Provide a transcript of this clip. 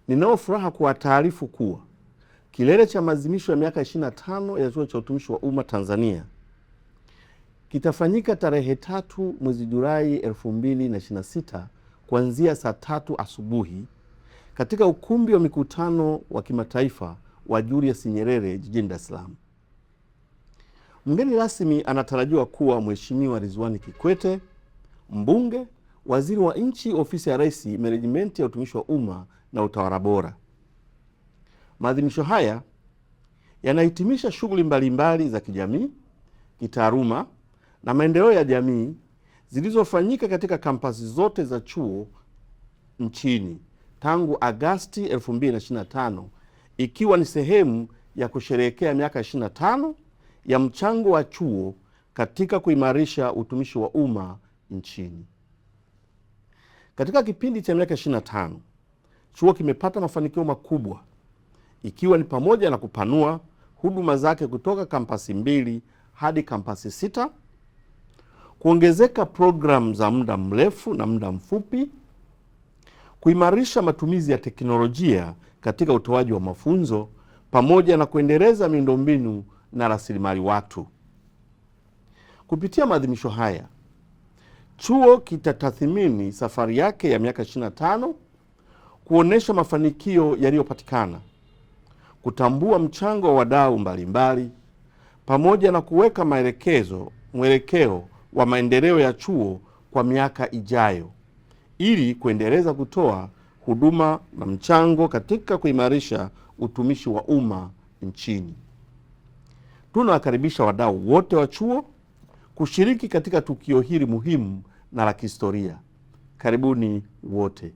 Ninao furaha kuwataarifu kuwa kilele cha maadhimisho ya miaka 25 ya Chuo cha Utumishi wa Umma Tanzania kitafanyika tarehe 3 mwezi Julai 2026 kuanzia saa 3 asubuhi katika ukumbi wa mikutano wa kimataifa wa Julius Nyerere jijini Dar es Salaam. Mgeni rasmi anatarajiwa kuwa Mheshimiwa Ridhiwani Kikwete, mbunge, waziri wa nchi ofisi ya Rais, Menejimenti ya Utumishi wa Umma na Utawala Bora. Maadhimisho haya yanahitimisha shughuli mbalimbali za kijamii, kitaaluma na maendeleo ya jamii zilizofanyika katika kampasi zote za chuo nchini tangu Agosti 2025, ikiwa ni sehemu ya kusherehekea miaka 25 ya mchango wa chuo katika kuimarisha utumishi wa umma nchini. Katika kipindi cha miaka 25, chuo kimepata mafanikio makubwa, ikiwa ni pamoja na kupanua huduma zake kutoka kampasi 2 hadi kampasi 6, kuongezeka programu za muda mrefu na muda mfupi, kuimarisha matumizi ya teknolojia katika utoaji wa mafunzo, pamoja na kuendeleza miundombinu na rasilimali watu. Kupitia maadhimisho haya, chuo kitatathmini safari yake ya miaka 25, kuonesha mafanikio yaliyopatikana, kutambua mchango wa wadau mbalimbali, pamoja na kuweka mwelekeo wa maendeleo ya chuo kwa miaka ijayo, ili kuendeleza kutoa huduma na mchango katika kuimarisha utumishi wa umma nchini. Tunawakaribisha wadau wote wa chuo kushiriki katika tukio hili muhimu na la kihistoria. Karibuni wote.